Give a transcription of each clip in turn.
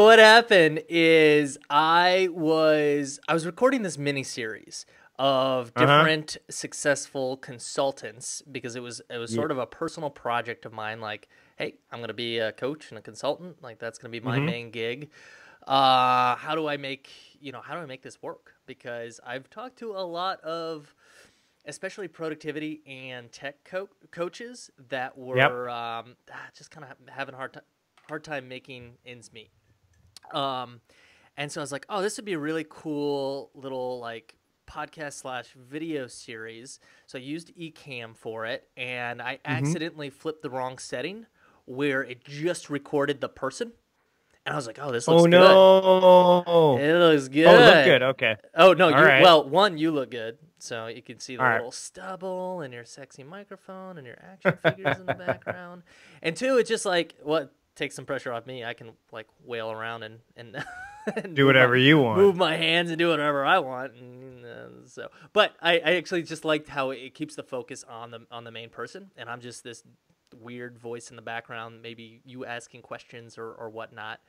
what happened is I was recording this mini series of different successful consultants because it was sort of a personal project of mine. Like, hey, I'm gonna be a coach and a consultant. Like that's gonna be my main gig. How do I make this work? Because I've talked to a lot of, especially productivity and tech coaches that were just kind of having a hard time making ends meet. And so I was like, oh, this would be a really cool little like podcast / video series. So I used Ecamm for it, and I accidentally flipped the wrong setting where it just recorded the person. And I was like, oh, this looks good. Oh, no. It looks good. Oh, it looked good. Okay. Oh, no. Right. Well, one, you look good. So you can see the All little stubble and your sexy microphone and your action figures in the background. And two, it's just like, what takes some pressure off me. I can like wail around and do whatever you want. Move my hands and do whatever I want. And, but I actually just liked how it keeps the focus on the main person. And I'm just this weird voice in the background, maybe you asking questions or whatnot.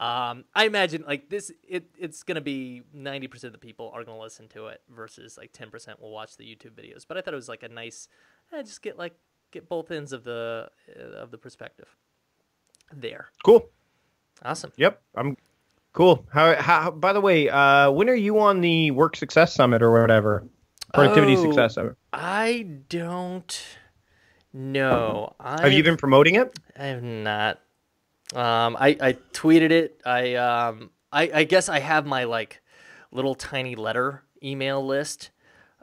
I imagine like this, it's going to be 90% of the people are going to listen to it versus like 10% will watch the YouTube videos. But I thought it was like a nice, just get both ends of the perspective there. Cool. Awesome. Yep. I'm cool. How, by the way, when are you on the Work Success Summit or whatever? Productivity Success Summit. I don't know. Have you been promoting it? I have not. I tweeted it. I guess I have my like little tiny letter email list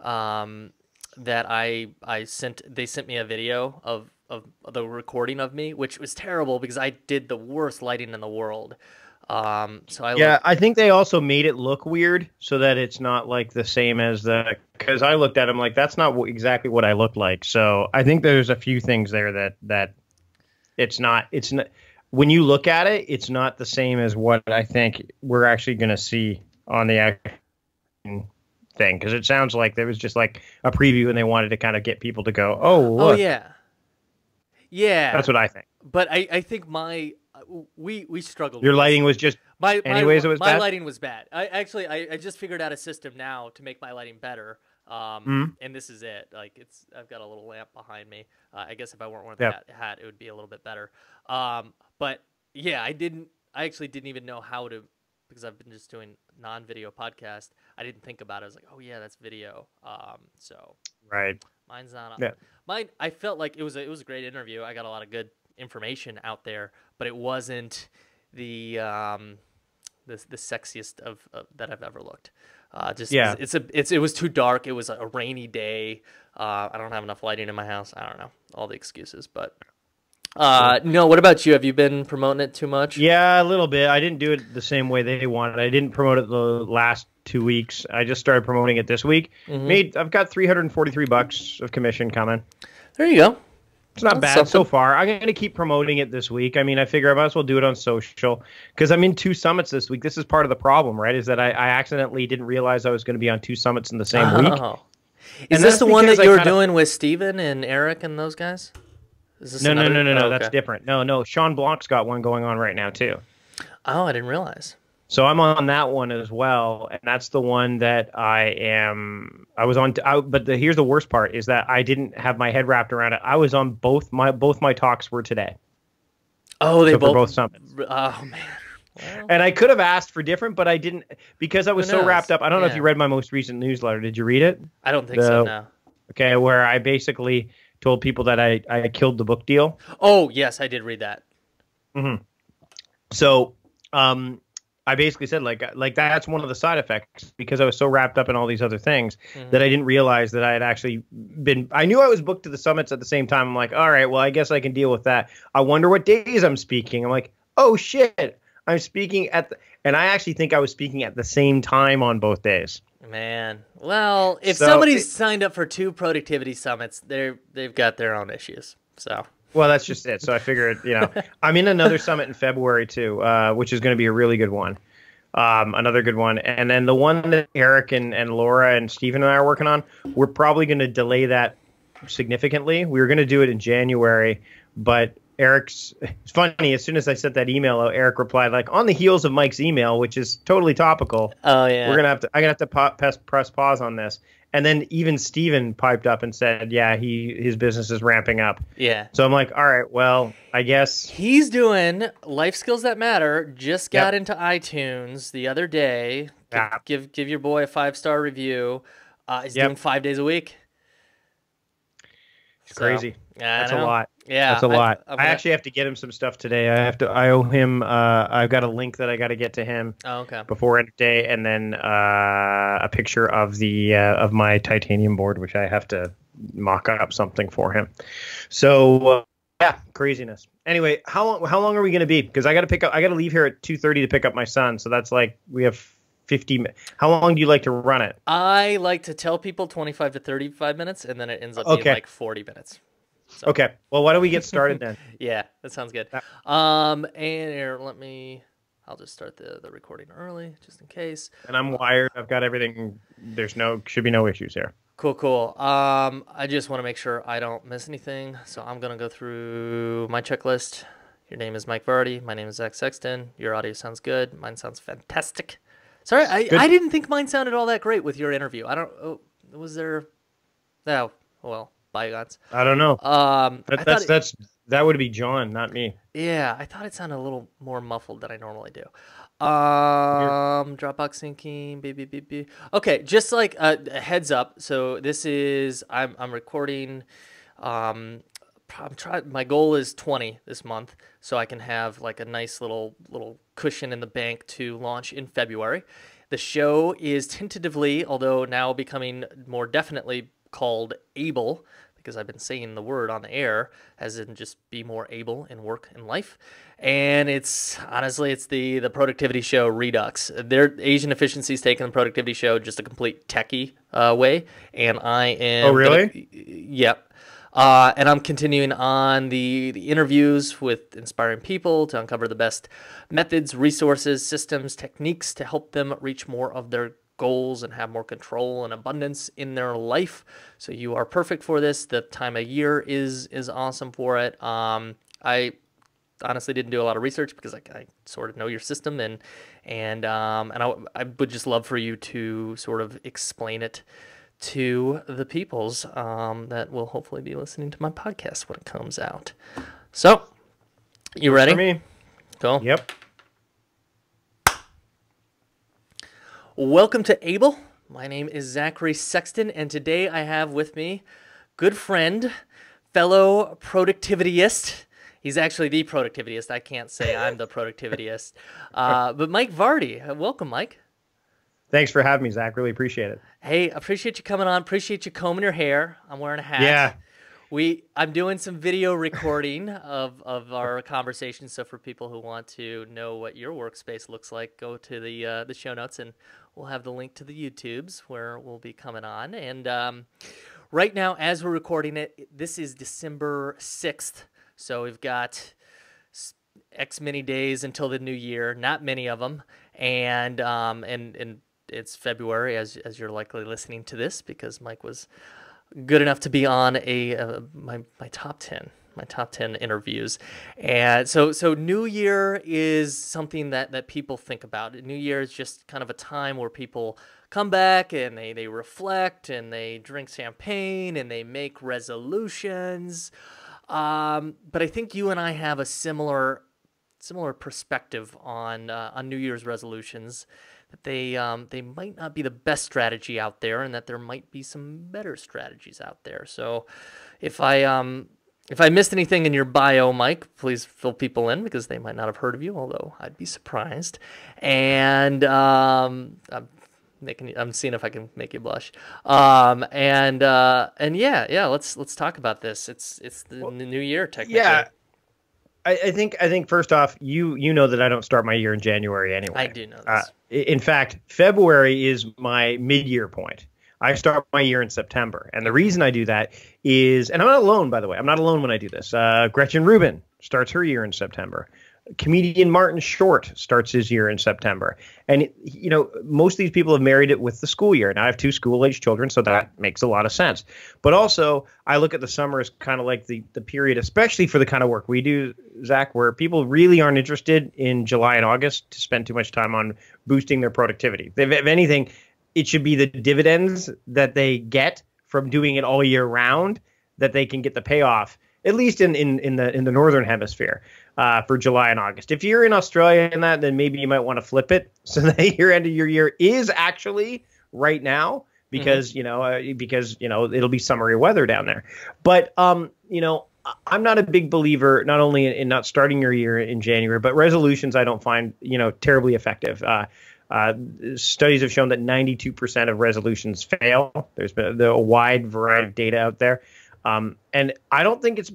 that I sent. They sent me a video of the recording of me, which was terrible because I did the worst lighting in the world. I think they also made it look weird so that it's not like the same as because I looked at them like that's not exactly what I looked like. So I think there's a few things there that it's not when you look at it, it's not the same as what I think we're actually going to see on the action thing. Cause it sounds like there was just like a preview and they wanted to kind of get people to go, oh, look. Yeah. That's what I think. But I think we struggled. Your lighting was just it was bad? Lighting was bad. I just figured out a system now to make my lighting better. And this is it. Like I've got a little lamp behind me. I guess if I weren't wearing that hat, it would be a little bit better. But yeah, I actually didn't even know how to, because I've been just doing non-video podcast. I didn't think about it. I was like, oh yeah, that's video. So right. Mine's not on. Yeah. Mine, I felt like it was a great interview. I got a lot of good information out there, but it wasn't the sexiest of that I've ever looked. It was too dark. It was a rainy day. I don't have enough lighting in my house. I don't know, all the excuses, but no. What about you? Have you been promoting it too much? Yeah, a little bit. I didn't do it the same way they wanted. I didn't promote it the last 2 weeks. I just started promoting it this week. I've got $343 of commission coming. There you go. It's not bad so far. I'm going to keep promoting it this week. I mean, I figure I might as well do it on social because I'm in 2 summits this week. This is part of the problem, right? Is that I accidentally didn't realize I was going to be on 2 summits in the same week. Is this the one that you were doing with Steven and Eric and those guys? No. Okay. That's different. No. Sean Blanc's got one going on right now too. Oh, I didn't realize. So I'm on that one as well, and that's the one that here's the worst part is that I didn't have my head wrapped around it. I was on both my talks were today. Oh, they both summits. Oh man. Well, and I could have asked for different, but I didn't because I was so wrapped up. I don't know if you read my most recent newsletter. Did you read it? I don't think so, no. Okay, where I basically told people that I killed the book deal. Oh, yes, I did read that. So, I basically said like that's one of the side effects because I was so wrapped up in all these other things that I didn't realize that I had actually I knew I was booked to the summits at the same time. I'm like, all right, well, I guess I can deal with that. I wonder what days I'm speaking. I'm like, oh shit, I'm speaking and I actually think I was speaking at the same time on both days. Man, well, if somebody's signed up for 2 productivity summits, they've got their own issues. So. Well, that's just it. So I figured, I'm in another summit in February too, which is going to be a really good one. Another good one. And then the one that Eric and Laura and Steven and I are working on, we're probably going to delay that significantly. We were going to do it in January, but It's funny. As soon as I sent that email out, Eric replied like, on the heels of Mike's email, which is totally topical. Oh yeah. I'm gonna have to press pause on this. And then even Steven piped up and said, yeah, his business is ramping up. Yeah. So I'm like, all right, well, I guess he's doing Life Skills That Matter. Just got into iTunes the other day. Give your boy a 5-star review. He's doing 5 days a week. It's crazy. That's a lot. Yeah, that's a lot. I actually have to get him some stuff today. I owe him. I've got a link that I got to get to him. Oh, okay. Before end of day, and then a picture of the of my titanium board, which I have to mock up something for him. So yeah, craziness. Anyway, how long are we going to be? Because I got to leave here at 2:30 to pick up my son. So that's like we have 50 minutes. How long do you like to run it? I like to tell people 25 to 35 minutes, and then it ends up being like 40 minutes. So. Okay. Well, why don't we get started then? Yeah, that sounds good. And here, I'll just start the recording early, just in case. And I'm wired. I've got everything. Should be no issues here. Cool. I just want to make sure I don't miss anything, so I'm gonna go through my checklist. Your name is Mike Vardy. My name is Zach Sexton. Your audio sounds good. Mine sounds fantastic. Sorry, I didn't think mine sounded all that great with your interview. Was there? Oh, well, bygones. I don't know. That would be John, not me. Yeah, I thought it sounded a little more muffled than I normally do. Dropbox syncing, beep. Okay, just like a heads up. So this is I'm recording. My goal is 20 this month, so I can have like a nice little cushion in the bank to launch in February. The show is tentatively, although now becoming more definitely, called Able, because I've been saying the word on the air, as in just be more able in work and life. And it's the productivity show Redux. Their Asian Efficiency's taking the productivity show just a complete techie way, and I am. Oh, really? Yep. And I'm continuing on the interviews with inspiring people to uncover the best methods, resources, systems, techniques to help them reach more of their goals and have more control and abundance in their life. So you are perfect for this. The time of year is awesome for it. I honestly didn't do a lot of research because I sort of know your system, and I would just love for you to sort of explain it to the peoples that will hopefully be listening to my podcast when it comes out. So, you ready? For me. Cool. Yep. Welcome to Able. My name is Zachary Sexton, and today I have with me good friend, fellow productivityist. He's actually the productivityist. I can't say I'm the productivityist. But Mike Vardy. Welcome, Mike. Thanks for having me, Zach. Really appreciate it. Hey, appreciate you coming on. Appreciate you combing your hair. I'm wearing a hat. Yeah. I'm doing some video recording of our conversation. So for people who want to know what your workspace looks like, go to the show notes, and we'll have the link to the YouTubes where we'll be coming on. And right now, as we're recording it, this is December 6th. So we've got X many days until the new year. Not many of them, and it's February as you're likely listening to this, because Mike was good enough to be on my top 10 interviews. And so New Year is something that people think about. New Year is just kind of a time where people come back and they reflect and they drink champagne and they make resolutions. But I think you and I have a similar perspective on New Year's resolutions. That they might not be the best strategy out there, and that there might be some better strategies out there. So, if I missed anything in your bio, Mike, please fill people in, because they might not have heard of you, although I'd be surprised. And I'm seeing if I can make you blush. And yeah, let's talk about this. It's the new year technically. Yeah. I think first off, you know that I don't start my year in January anyway. I do know this. In fact, February is my mid-year point. I start my year in September. And the reason I do that is, and I'm not alone, by the way. I'm not alone when I do this. Gretchen Rubin starts her year in September. Comedian Martin Short starts his year in September. And, most of these people have married it with the school year. And I have 2 school-age children, so that makes a lot of sense. But also, I look at the summer as kind of like the period, especially for the kind of work we do, Zach, where people really aren't interested in July and August to spend too much time on boosting their productivity. If anything, it should be the dividends that they get from doing it all year round that they can get the payoff, at least in the northern hemisphere, for July and August. If you're in Australia and that, then maybe you might want to flip it so that your end of your year is actually right now, because it'll be summery weather down there. But I'm not a big believer not only in not starting your year in January, but resolutions I don't find terribly effective. Studies have shown that 92% of resolutions fail. There's been a wide variety of data out there. And I don't think it's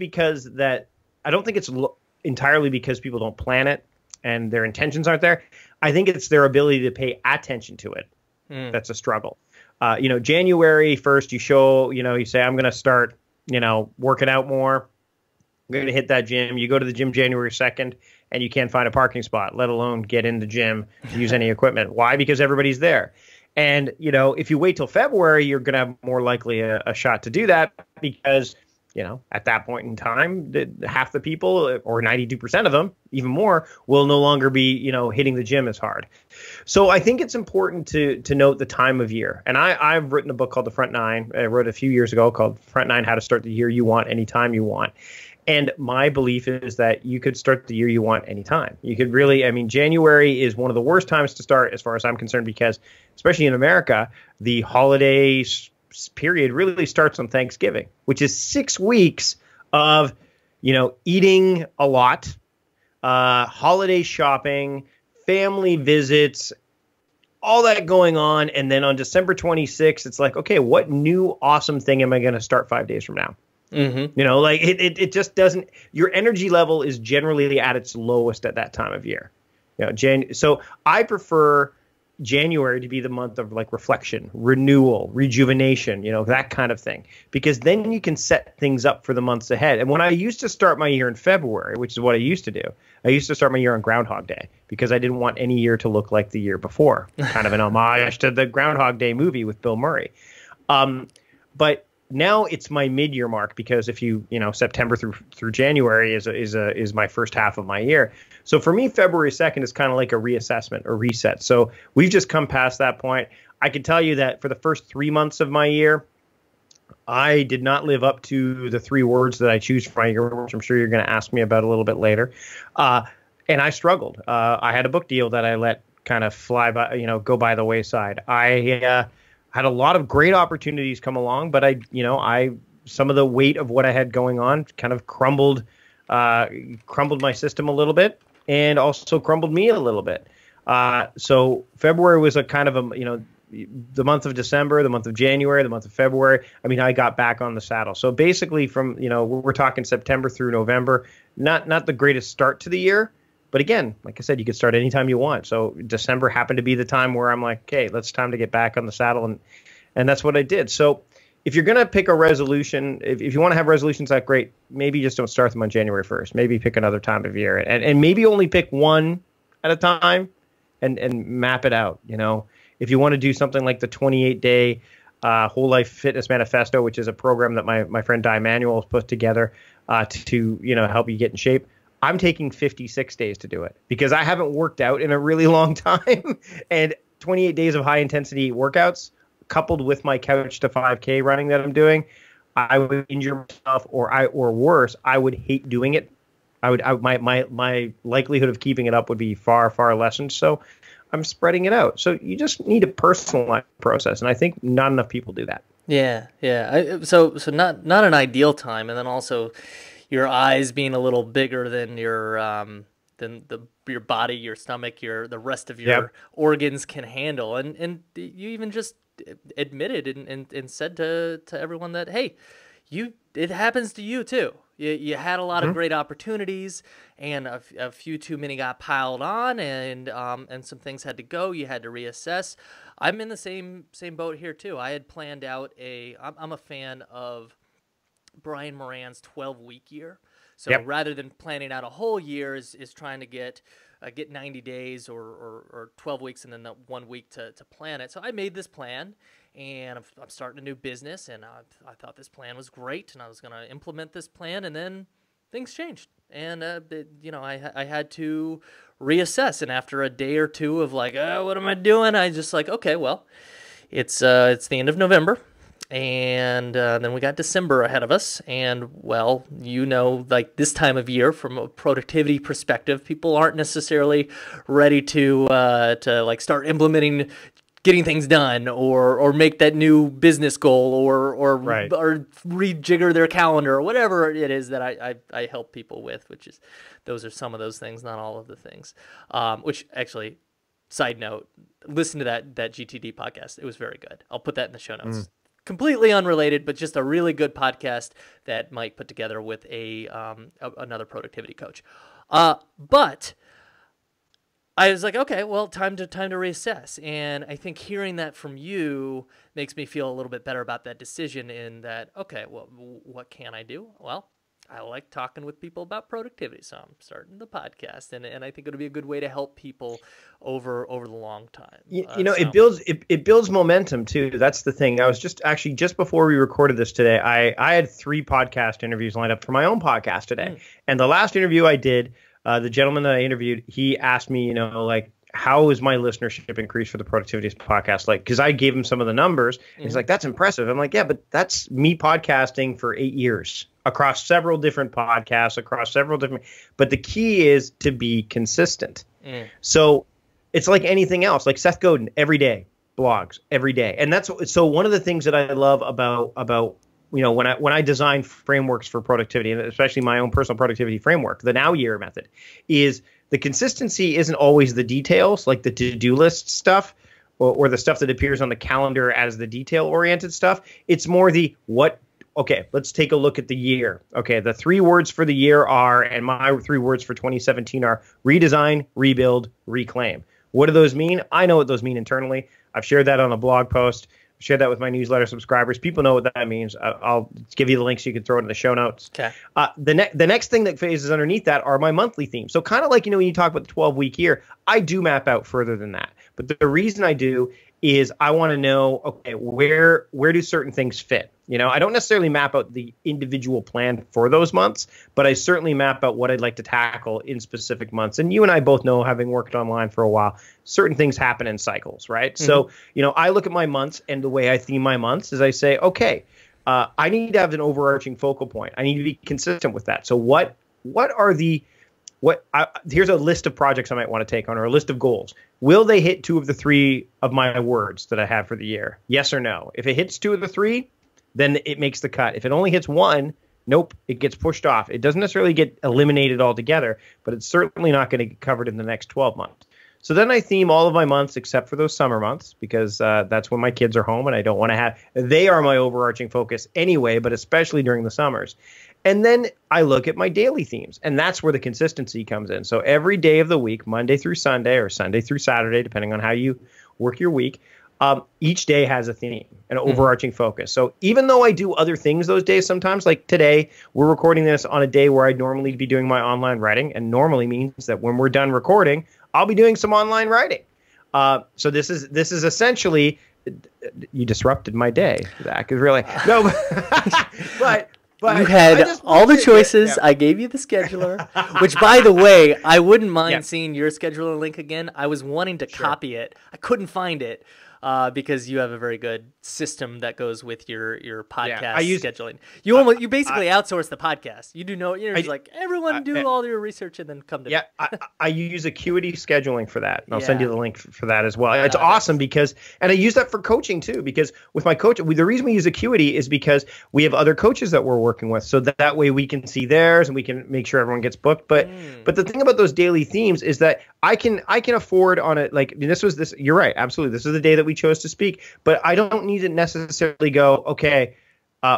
entirely because people don't plan it and their intentions aren't there. I think it's their ability to pay attention to it. That's a struggle. January 1st, you say, I'm going to start, working out more. I'm going to hit that gym. You go to the gym January 2nd and you can't find a parking spot, let alone get in the gym to use any equipment. Why? Because everybody's there. And, if you wait till February, you're going to have more likely a shot to do that because, at that point in time, half the people or 92% of them, even more, will no longer be, hitting the gym as hard. So I think it's important to note the time of year. And I've written a book called The Front Nine. I wrote a few years ago called Front Nine, How to Start the Year You Want, Anytime You Want. And my belief is that you could start the year you want anytime. You could really, January is one of the worst times to start as far as I'm concerned, because especially in America, the holiday period really starts on Thanksgiving, which is 6 weeks of, eating a lot, holiday shopping, family visits, all that going on. And then on December 26th, it's like, okay, what new awesome thing am I going to start 5 days from now? Mm-hmm. It just doesn't, your energy level is generally at its lowest at that time of year. So I prefer January to be the month of like reflection, renewal, rejuvenation, that kind of thing, because then you can set things up for the months ahead. And when I used to start my year in February, which is what I used to do, I used to start my year on Groundhog Day because I didn't want any year to look like the year before, kind of an homage to the Groundhog Day movie with Bill Murray. But now it's my mid-year mark because if September through January is my first half of my year. So for me, February 2nd is kind of like a reassessment or reset. So we've just come past that point. I can tell you that for the first 3 months of my year, I did not live up to the 3 words that I choose for my year, which I'm sure you're going to ask me about a little bit later. And I struggled. I had a book deal that I let kind of fly by, go by the wayside. I had a lot of great opportunities come along, but some of the weight of what I had going on kind of crumbled my system a little bit, and also crumbled me a little bit. So February was a kind of the month of December, the month of January, the month of February. I got back on the saddle. So basically from, we're talking September through November, not the greatest start to the year. But again, like I said, you could start anytime you want. So December happened to be the time where I'm like, okay, it's time to get back on the saddle. And that's what I did. So if you're going to pick a resolution, if you want to have resolutions, that's great. Maybe just don't start them on January 1st. Maybe pick another time of year and maybe only pick one at a time and map it out. If you want to do something like the 28-day Whole Life Fitness Manifesto, which is a program that my friend Di Manuel has put together to help you get in shape. I'm taking 56 days to do it because I haven't worked out in a really long time. And 28 days of high intensity workouts coupled with my couch to 5K running that I'm doing, I would injure myself or worse, I would hate doing it. My likelihood of keeping it up would be far, far lessened. So I'm spreading it out. So you just need a personalized process. And I think not enough people do that. Yeah. So not an ideal time. And then also your eyes being a little bigger than your your body, your stomach, the rest of your organs can handle, and you even just admitted and said to everyone that, hey, it happens to you too. You had a lot of great opportunities, and a few too many got piled on, and some things had to go. You had to reassess. I'm in the same boat here too. I had planned out I'm a fan of Brian Moran's 12-week year. So rather than planning out a whole year, is trying to get 90 days or 12 weeks and then the 1 week to plan it. So I made this plan, and I'm starting a new business, and I thought this plan was great, and I was going to implement this plan, and then things changed. And, I had to reassess. And after a day or two of like, what am I doing? I just like, okay, well, it's the end of November. And then we got December ahead of us. And, well, like this time of year, from a productivity perspective, people aren't necessarily ready to like start implementing getting things done or make that new business goal or rejigger their calendar or whatever it is that I help people with, those are some of those things, not all of the things. Which actually, side note, listen to that GTD podcast. It was very good. I'll put that in the show notes. Completely unrelated, but just a really good podcast that Mike put together with another productivity coach. But I was like, okay, well, time to reassess. And I think hearing that from you makes me feel a little bit better about that decision, in that, okay, well, what can I do? Well, I like talking with people about productivity, so I'm starting the podcast, and I think it'll be a good way to help people over the long time. It builds momentum too. That's the thing. I was just before we recorded this today, I had 3 podcast interviews lined up for my own podcast today, and the last interview I did, the gentleman that I interviewed, he asked me, like, how is my listenership increased for the Productivity podcast? Like, because I gave him some of the numbers, and he's like, that's impressive. I'm like, yeah, but that's me podcasting for 8 years across several different podcasts, but the key is to be consistent. So it's like anything else, like Seth Godin, every day, blogs every day. And so one of the things that I love about when I design frameworks for productivity, and especially my own personal productivity framework, the Now Year method, is the consistency isn't always the details, like the to-do list stuff or the stuff that appears on the calendar as the detail-oriented stuff. It's more the what. Okay, let's take a look at the year. Okay, the 3 words for the year are, and my 3 words for 2017 are redesign, rebuild, reclaim. What do those mean? I know what those mean internally. I've shared that on a blog post. Share that with my newsletter subscribers. People know what that means. I'll give you the link so you can throw it in the show notes. Okay. The next thing that phases underneath that are my monthly themes. So kind of like, when you talk about the 12-week year, I do map out further than that. But the reason I do is I want to know, okay, where do certain things fit? I don't necessarily map out the individual plan for those months, but I certainly map out what I'd like to tackle in specific months. And you and I both know, having worked online for a while, certain things happen in cycles, right? So, I look at my months, and the way I theme my months is I say, okay, I need to have an overarching focal point. I need to be consistent with that. So here's a list of projects I might want to take on, or a list of goals. Will they hit 2 of the 3 of my words that I have for the year? Yes or no? If it hits 2 of the 3, then it makes the cut. If it only hits 1, nope, it gets pushed off. It doesn't necessarily get eliminated altogether, but it's certainly not going to get covered in the next 12 months. So then I theme all of my months except for those summer months, because that's when my kids are home, and I don't want to they are my overarching focus anyway, but especially during the summers. And then I look at my daily themes, and that's where the consistency comes in. So every day of the week, Monday through Sunday or Sunday through Saturday, depending on how you work your week, each day has a theme, an overarching focus. So even though I do other things those days sometimes, like today, we're recording this on a day where I'd normally be doing my online writing, and normally means that when we're done recording, I'll be doing some online writing. So this is essentially, you disrupted my day, Zach. Is really no, but you had all the choices. Yeah. I gave you the scheduler, which, by the way, I wouldn't mind seeing your scheduler link again. I was wanting to copy it. I couldn't find it. Because you have a very good system that goes with your podcast scheduling. You basically outsource the podcast. You do like everyone do all your research and then come to me. I use Acuity scheduling for that. And I'll send you the link for that as well. It's awesome because I use that for coaching too, because with my coach, the reason we use Acuity is because we have other coaches that we're working with, so that way we can see theirs and we can make sure everyone gets booked. But the thing about those daily themes is that I can afford on it. Like you're right. Absolutely. This is the day that we chose to speak, but I don't need to necessarily go, okay,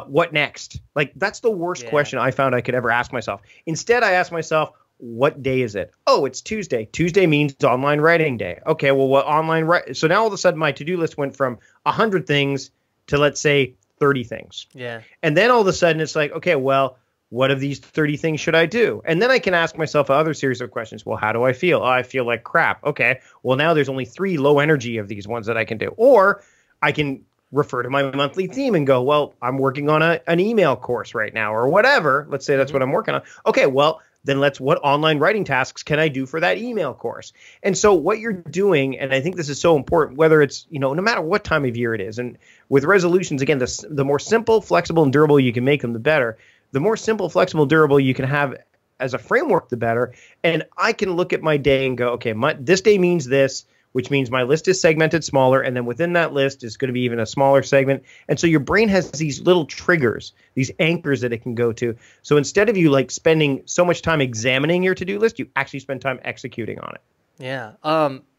what next? Like, that's the worst question I found I could ever ask myself. Instead, I ask myself, what day is it? Oh, it's Tuesday. Tuesday means online writing day. Okay, well, what online so now all of a sudden my to-do list went from 100 things to, let's say, 30 things. Yeah. And then all of a sudden it's like, okay, well, what of these 30 things should I do? And then I can ask myself another series of questions. Well, how do I feel? Oh, I feel like crap. Okay. Well, now there's only 3 low energy of these ones that I can do. Or I can refer to my monthly theme and go, well, I'm working on an email course right now or whatever. Let's say that's what I'm working on. Okay, well, then what online writing tasks can I do for that email course? And so what you're doing, and I think this is so important, whether it's, no matter what time of year it is, and with resolutions, again, the more simple, flexible, and durable you can make them, the better. The more simple, flexible, durable you can have as a framework, the better. And I can look at my day and go, okay, this day means this, which means my list is segmented smaller, and then within that list is going to be even a smaller segment. And so your brain has these little triggers, these anchors that it can go to. So instead of you spending so much time examining your to-do list, you actually spend time executing on it. Yeah.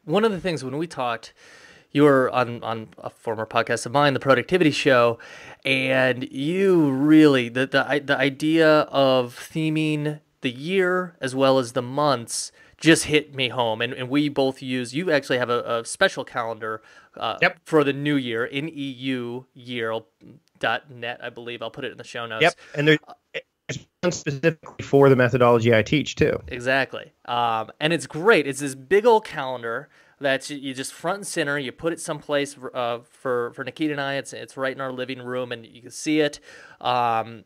One of the things when we talked, you were on a former podcast of mine, The Productivity Show, and you really, the idea of theming the year as well as the months just hit me home. And we both you actually have a special calendar for the new year, neuyear.net, I believe. I'll put it in the show notes. Yep, and there's one specifically for the methodology I teach too. Exactly. And it's great. It's this big old calendar that you just front and center. You put it someplace for Nikita and I. It's right in our living room, and you can see it. And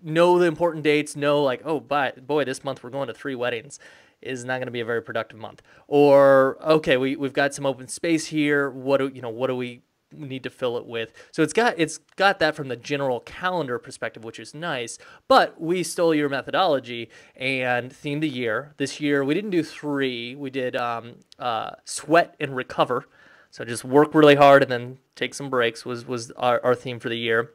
know the important dates. Know boy, this month we're going to 3 weddings. Is not going to be a very productive month. Or okay, we've got some open space here. What do we need to fill it with? So it's got that from the general calendar perspective, which is nice. But we stole your methodology and themed the year. This year we didn't do 3. We did sweat and recover. So just work really hard and then take some breaks was our theme for the year.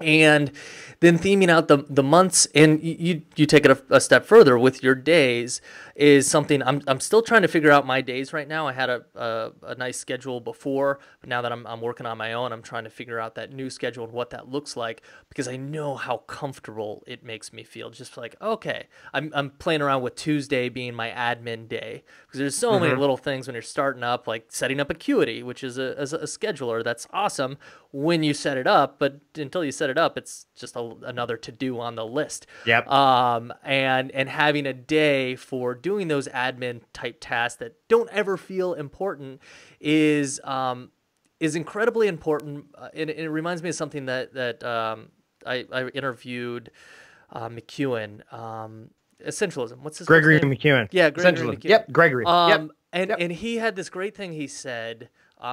And then theming out the months, and you take it a step further with your days, is something I'm still trying to figure out my days right now. I had a nice schedule before, but now that I'm working on my own, I'm trying to figure out that new schedule and what that looks like, because I know how comfortable it makes me feel. Just like, okay, I'm playing around with Tuesday being my admin day, because there's so many little things when you're starting up, like setting up Acuity, which is a scheduler. That's awesome when you set it up, but until you set it up, it's just another to-do on the list. Yep. And having a day for doing those admin type tasks that don't ever feel important is incredibly important. And it reminds me of something that I interviewed McEwen, Essentialism. What's his Gregory name? McEwen. Yeah, Gregory McEwen. Yep, Gregory. And he had this great thing he said,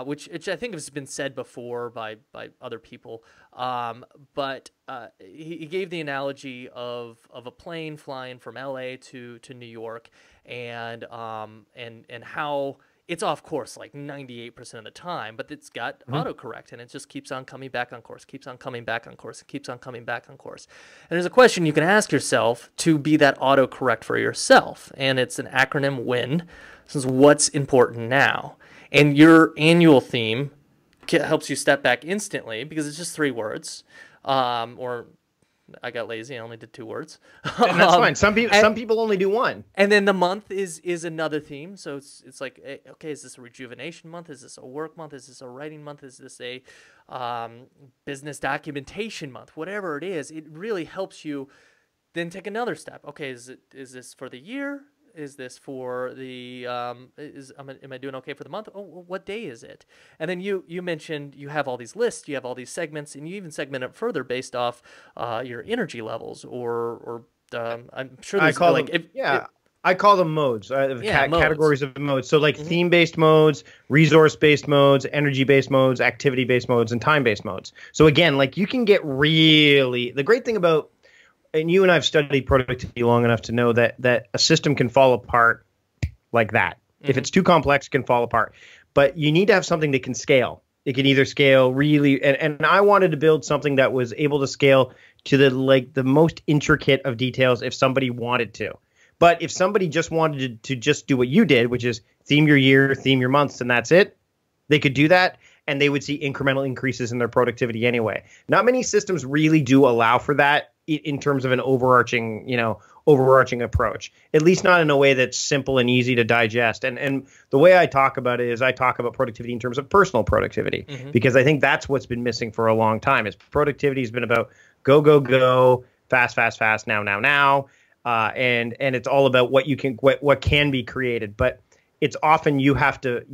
which I think has been said before by other people, but he gave the analogy of a plane flying from LA to New York, and how it's off course like 98% of the time, but it's got autocorrect, and it just keeps on coming back on course, keeps on coming back on course, keeps on coming back on course. And there's a question you can ask yourself to be that autocorrect for yourself, and it's an acronym WIN. This is what's important now. And your annual theme helps you step back instantly because it's just 3 words. Or I got lazy. I only did 2 words. And that's fine. Some people only do 1. And then the month is another theme. So it's like, okay, is this a rejuvenation month? Is this a work month? Is this a writing month? Is this a business documentation month? Whatever it is, it really helps you then take another step. Okay, is this for the year? Is this for the am I doing okay for the month? Oh, what day is it? And then you mentioned you have all these lists, you have all these segments, and you even segment it further based off your energy levels, or I'm sure there's I call them modes. Modes. Categories of modes. So like theme-based modes, resource-based modes, energy-based modes, activity-based modes, and time-based modes. So again, like you can get the great thing about, and you and I have studied productivity long enough to know that a system can fall apart like that. If it's too complex, it can fall apart. But you need to have something that can scale. It can either scale really, and I wanted to build something that was able to scale to the most intricate of details if somebody wanted to. But if somebody just wanted to just do what you did, which is theme your year, theme your months, and that's it, they could do that, and they would see incremental increases in their productivity anyway. Not many systems really do allow for that in terms of an overarching approach, at least not in a way that's simple and easy to digest. And the way I talk about it is I talk about productivity in terms of personal productivity, because I think that's what's been missing for a long time. Is productivity has been about go, go, go, fast, fast, fast, now, now, now. And it's all about what can be created. But it's often you have to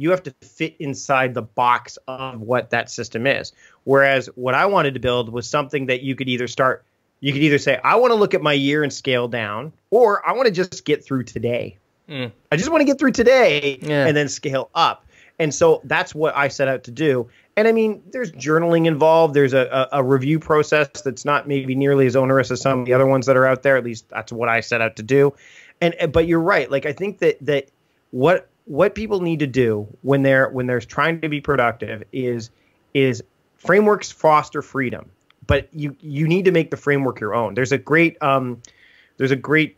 fit inside the box of what that system is. Whereas what I wanted to build was something that you could either say, I want to look at my year and scale down, or I want to just get through today. I just want to get through today and then scale up. And so that's what I set out to do. And I mean, there's journaling involved. There's a review process that's not maybe nearly as onerous as some of the other ones that are out there. At least that's what I set out to do. But you're right. Like, I think that what people need to do when they're trying to be productive is frameworks foster freedom, but you need to make the framework your own. There's a great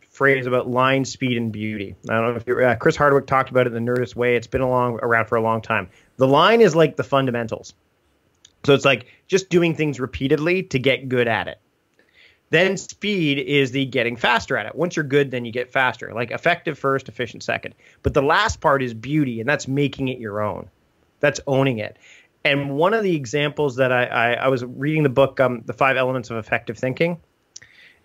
phrase about line, speed, and beauty. I don't know if you're, Chris Hardwick talked about it in the Nerdist way. It's been around for a long time. The line is like the fundamentals. So it's like just doing things repeatedly to get good at it. Then speed is the getting faster at it. Once you're good, then you get faster. Like effective first, efficient second. But the last part is beauty, and that's making it your own. That's owning it. And one of the examples that I was reading the book, The 5 Elements of Effective Thinking.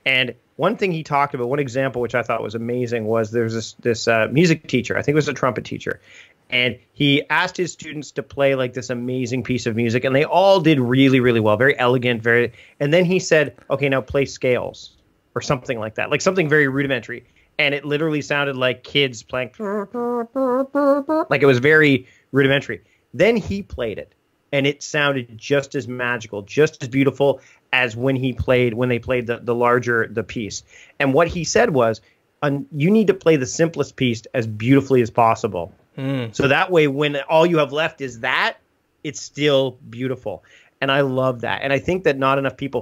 And one thing he talked about, one example which I thought was amazing, was there's this music teacher. I think it was a trumpet teacher. And he asked his students to play like this amazing piece of music, and they all did really, really well, very elegant, and then he said, okay, now play scales or something like that, like something very rudimentary. And it literally sounded like kids playing, like it was very rudimentary. Then he played it, and it sounded just as magical, just as beautiful as when they played the larger piece. And what he said was, you need to play the simplest piece as beautifully as possible. So that way, when all you have left is that, it's still beautiful. And I love that. And I think that not enough people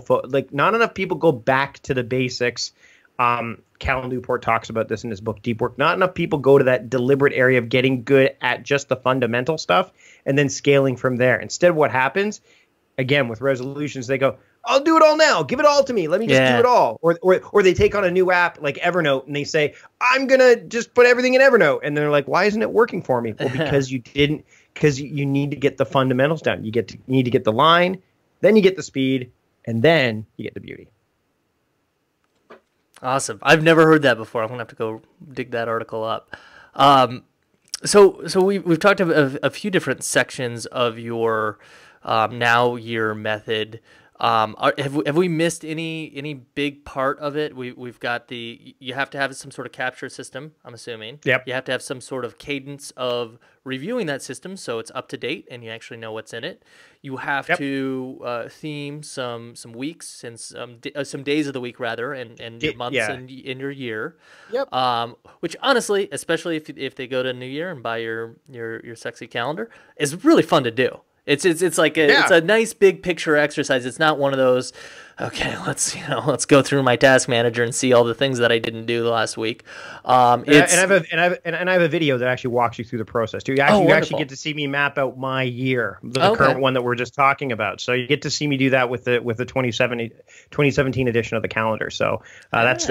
go back to the basics. Cal Newport talks about this in his book, Deep Work. Not enough people go to that deliberate area of getting good at just the fundamental stuff and then scaling from there. Instead, what happens, again, with resolutions, they go, I'll do it all now. Give it all to me. Let me just do it all. Or they take on a new app like Evernote and they say, I'm going to just put everything in Evernote. And they're like, why isn't it working for me? Well, because you need to get the fundamentals down. You need to get the line, then you get the speed, and then you get the beauty. Awesome. I've never heard that before. I'm going to have to go dig that article up. So we've talked about a few different sections of your now year method. Have we missed any big part of it? We've got you have to have some sort of capture system, I'm assuming. Yep. You have to have some sort of cadence of reviewing that system so it's up to date and you actually know what's in it. You have to theme some weeks and some days of the week rather, and your months and in your year. Yep. Which honestly, especially if they go to New Year and buy your sexy calendar, is really fun to do. It's like it's a nice big picture exercise. It's not one of those, okay, let's go through my task manager and see all the things that I didn't do the last week. I have a video that actually walks you through the process too. You actually get to see me map out my year, the current one that we're just talking about. So you get to see me do that with the 2017 edition of the calendar. So that's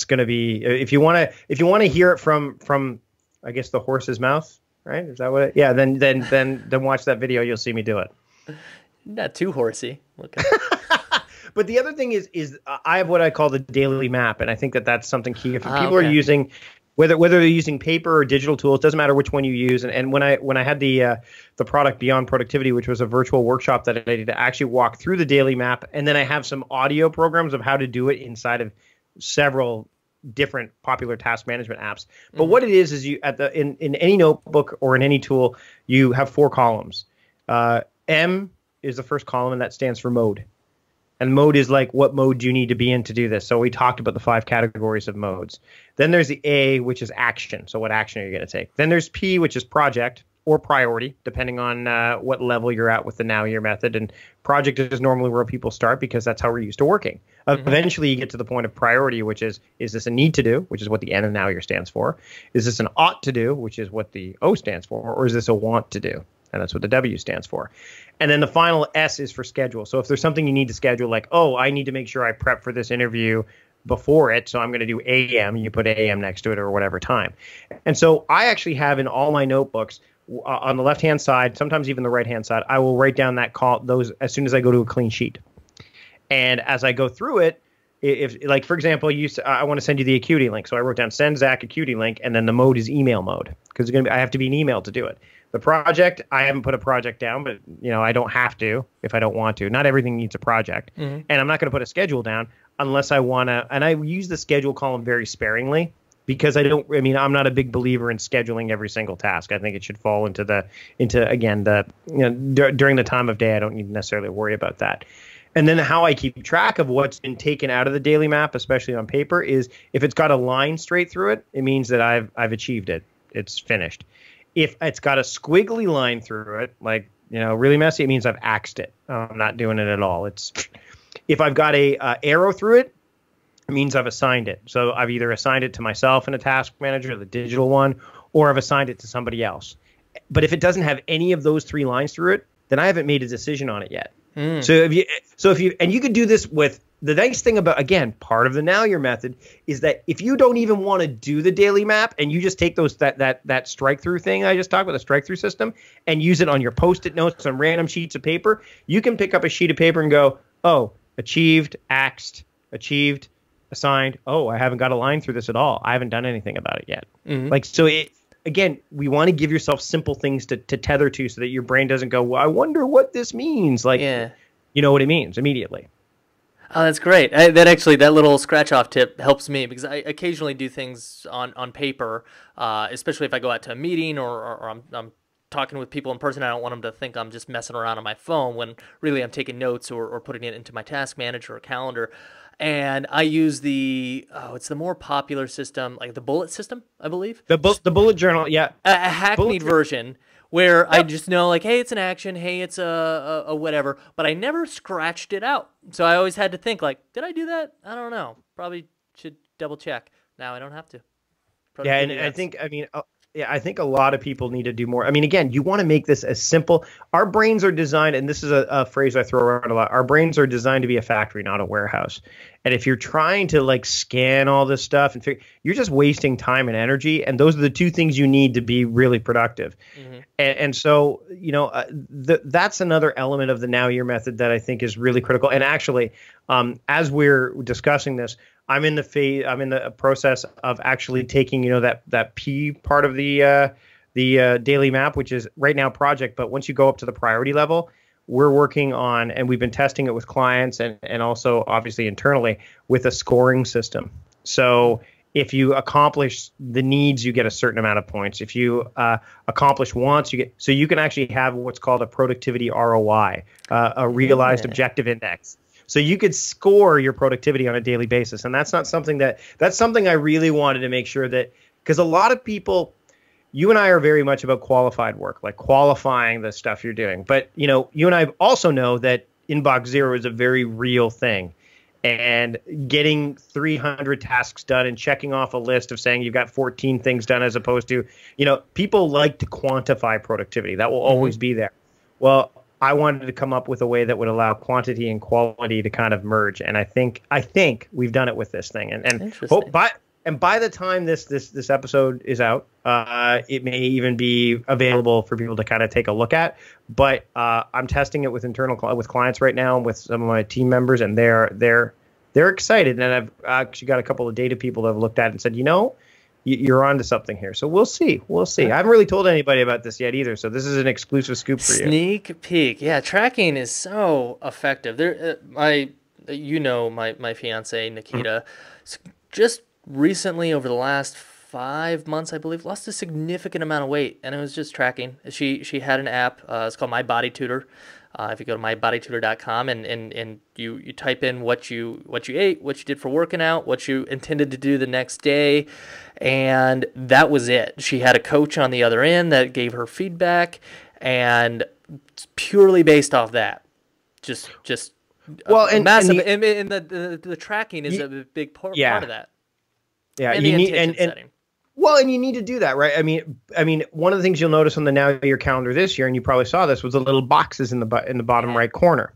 going to be, if you want to hear it from I guess the horse's mouth. Right? Is that what it? Yeah. Then watch that video. You'll see me do it. Not too horsey. Okay. But the other thing is I have what I call the daily map, and I think that's something key. If people are using, whether they're using paper or digital tools, doesn't matter which one you use. And when I had the product Beyond Productivity, which was a virtual workshop that I did to actually walk through the daily map, and then I have some audio programs of how to do it inside of several different popular task management apps. But what it is you in any notebook or in any tool, you have 4 columns. M is the first column, and that stands for mode. And mode is like, what mode do you need to be in to do this? So we talked about the 5 categories of modes. Then there's the A, which is action. So what action are you going to take? Then there's P, which is project or priority, depending on what level you're at with the now year method. And project is normally where people start because that's how we're used to working. Eventually you get to the point of priority, which is this a need to do, which is what the N in now year stands for? Is this an ought to do, which is what the O stands for? Or is this a want to do? And that's what the W stands for. And then the final S is for schedule. So if there's something you need to schedule, like, oh, I need to make sure I prep for this interview before it, so I'm going to do AM, you put AM next to it or whatever time. And so I actually have in all my notebooks, on the left-hand side, sometimes even the right-hand side, I will write down those as soon as I go to a clean sheet. And as I go through it, if like, for example, I want to send you the Acuity link. So I wrote down send Zach Acuity link, and then the mode is email mode because I have to be an email to do it. The project, I haven't put a project down, but I don't have to if I don't want to. Not everything needs a project. And I'm not going to put a schedule down unless I want to. And I use the schedule column very sparingly because I'm not a big believer in scheduling every single task. I think it should fall into during the time of day. I don't need to necessarily worry about that. And then how I keep track of what's been taken out of the daily map, especially on paper, is if it's got a line straight through it, it means that I've achieved it. It's finished. If it's got a squiggly line through it, like, really messy, it means I've axed it. I'm not doing it at all. If I've got a arrow through it, it means I've assigned it. So I've either assigned it to myself in a task manager, the digital one, or I've assigned it to somebody else. But if it doesn't have any of those 3 lines through it, then I haven't made a decision on it yet. So if you could do this with the nice thing about, again, part of the Now Year method is that if you don't even want to do the daily map and you just take that strike through thing I just talked about, the strike through system, and use it on your Post-it notes on random sheets of paper, you can pick up a sheet of paper and go, oh, achieved, axed, achieved, assigned. Oh, I haven't got a line through this at all. I haven't done anything about it yet. Again, we want to give yourself simple things to tether to so that your brain doesn't go, well, I wonder what this means. You know what it means immediately. Oh, that's great. That little scratch-off tip helps me because I occasionally do things on paper, especially if I go out to a meeting or I'm talking with people in person. I don't want them to think I'm just messing around on my phone when really I'm taking notes or putting it into my task manager or calendar. And I use it's the more popular system, like the bullet system, I believe. The bullet journal, yeah. A hackneyed version where I just know, like, hey, it's an action, hey, it's a whatever, but I never scratched it out. So I always had to think, like, did I do that? I don't know. Probably should double check. Now I don't have to. Yeah, and I think a lot of people need to do more. I mean, again, you want to make this as simple. Our brains are designed, and this is a phrase I throw around a lot. Our brains are designed to be a factory, not a warehouse. And if you're trying to like scan all this stuff and you're just wasting time and energy. And those are the 2 things you need to be really productive. And so, that's another element of the Now Year method that I think is really critical. And actually, as we're discussing this, I'm in the process of actually taking, that P part of the daily map, which is right now project. But once you go up to the priority level, we're working on, and we've been testing it with clients and also obviously internally with a scoring system. So if you accomplish the needs, you get a certain amount of points. If you accomplish wants, so you can actually have what's called a productivity ROI, a realized objective index. So you could score your productivity on a daily basis. And that's not something that's something I really wanted to make sure that, because a lot of people, you and I are very much about qualified work, like qualifying the stuff you're doing. But, you and I also know that inbox zero is a very real thing. And getting 300 tasks done and checking off a list of saying you've got 14 things done as opposed to, people like to quantify productivity. That will always be there. Well, I wanted to come up with a way that would allow quantity and quality to kind of merge, and I think we've done it with this thing. And by the time this episode is out, it may even be available for people to kind of take a look at. But I'm testing it with clients right now, and with some of my team members, and they're excited. And I've actually got a couple of data people that have looked at it and said, you're onto something here. So we'll see. I haven't really told anybody about this yet either. So this is an exclusive scoop for you. Sneak peek. Yeah, tracking is so effective. My fiance Nikita, just recently over the last 5 months, I believe, lost a significant amount of weight, and it was just tracking. She had an app. It's called My Body Tutor. If you go to mybodytutor.com and you type in what you ate, what you did for working out, what you intended to do the next day, and that was it. She had a coach on the other end that gave her feedback, and purely based off that, just massive. And the tracking is a big part of that. Yeah, and you need setting. Well, and you need to do that, right? I mean, one of the things you'll notice on the Now Year calendar this year, and you probably saw this, was the little boxes in the bottom right corner.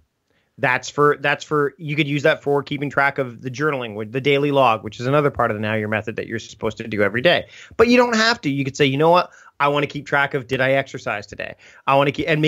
That's for you could use that for keeping track of the journaling with the daily log, which is another part of the Now Your method that you're supposed to do every day. But you don't have to. You could say, you know what? I want to keep track of, did I exercise today? I want to keep, and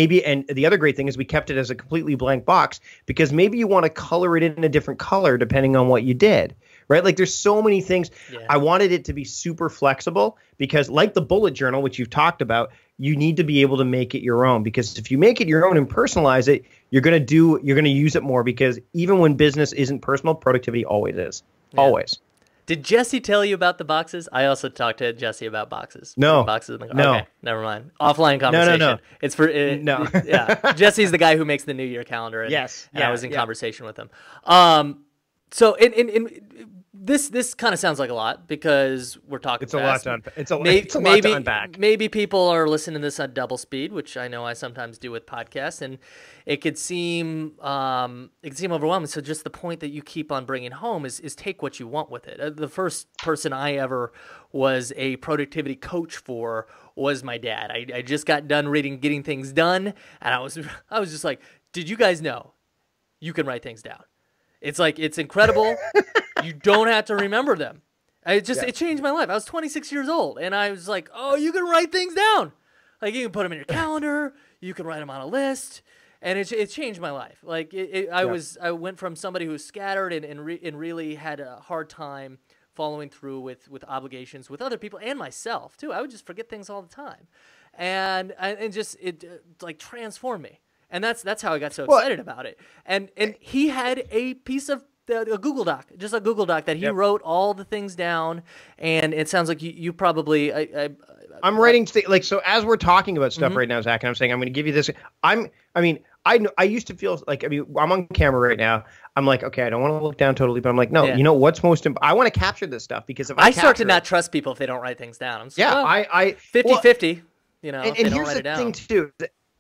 the other great thing is we kept it as a completely blank box, because maybe you want to color it in a different color depending on what you did. Right? Like there's so many things. Yeah. I wanted it to be super flexible because, like the bullet journal, which you've talked about, you need to be able to make it your own, because if you make it your own and personalize it, you're going to use it more, because even when business isn't personal, productivity always is. Yeah. Always. Did Jesse tell you about the boxes? I also talked to Jesse about boxes. No. Boxes. No. Okay, never mind. Offline conversation. No. It's for no. Yeah. Jesse's the guy who makes the New Year calendar. And, yes. And I was in conversation with him. So in this kind of sounds like a lot, because we're talking. It's fast. A lot to it's a lot to unpack. Maybe people are listening to this at double speed, which I know I sometimes do with podcasts, and it could seem overwhelming. So just the point that you keep on bringing home is take what you want with it. The first person I ever was a productivity coach for was my dad. I just got done reading Getting Things Done, and I was just like, did you guys know you can write things down? It's like, it's incredible. You don't have to remember them. It changed my life. I was 26 years old, and I was like, oh, you can write things down. Like, you can put them in your calendar. You can write them on a list. And it changed my life. Like, I went from somebody who was scattered and really had a hard time following through with obligations with other people and myself, too. I would just forget things all the time. And like transformed me. And that's how I got so excited about it. And he had a piece of a Google Doc, just a Google Doc that he wrote all the things down. And it sounds like you probably I'm writing like, so as we're talking about stuff right now, Zach, and I'm saying I'm going to give you this. I used to feel like, I'm on camera right now. I'm like, okay, I don't want to look down totally, but I'm like, no, you know what's most important? I want to capture this stuff, because if I start to not trust people if they don't write things down. I'm so, I 50-50. You know, and here's the thing too.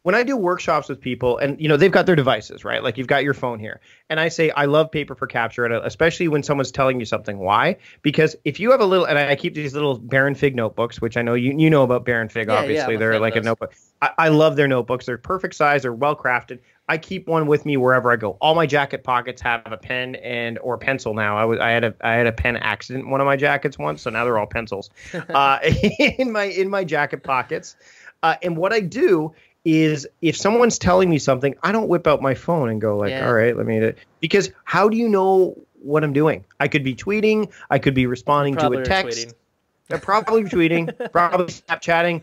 When I do workshops with people, and they've got their devices, right? Like you've got your phone here, and I say I love paper for capture, especially when someone's telling you something. Why? Because if you have a little, and I keep these little Baron Fig notebooks, which I know you know about Baron Fig. Obviously, they're like a notebook. I love their notebooks. They're perfect size. They're well crafted. I keep one with me wherever I go. All my jacket pockets have a pen or pencil now. I had a pen accident in one of my jackets once, so now they're all pencils in my jacket pockets. And what I do is, if someone's telling me something, I don't whip out my phone and go like, all right, let me, because how do you know what I'm doing? I could be tweeting. I could be responding to a text. They're probably tweeting, probably Snapchatting,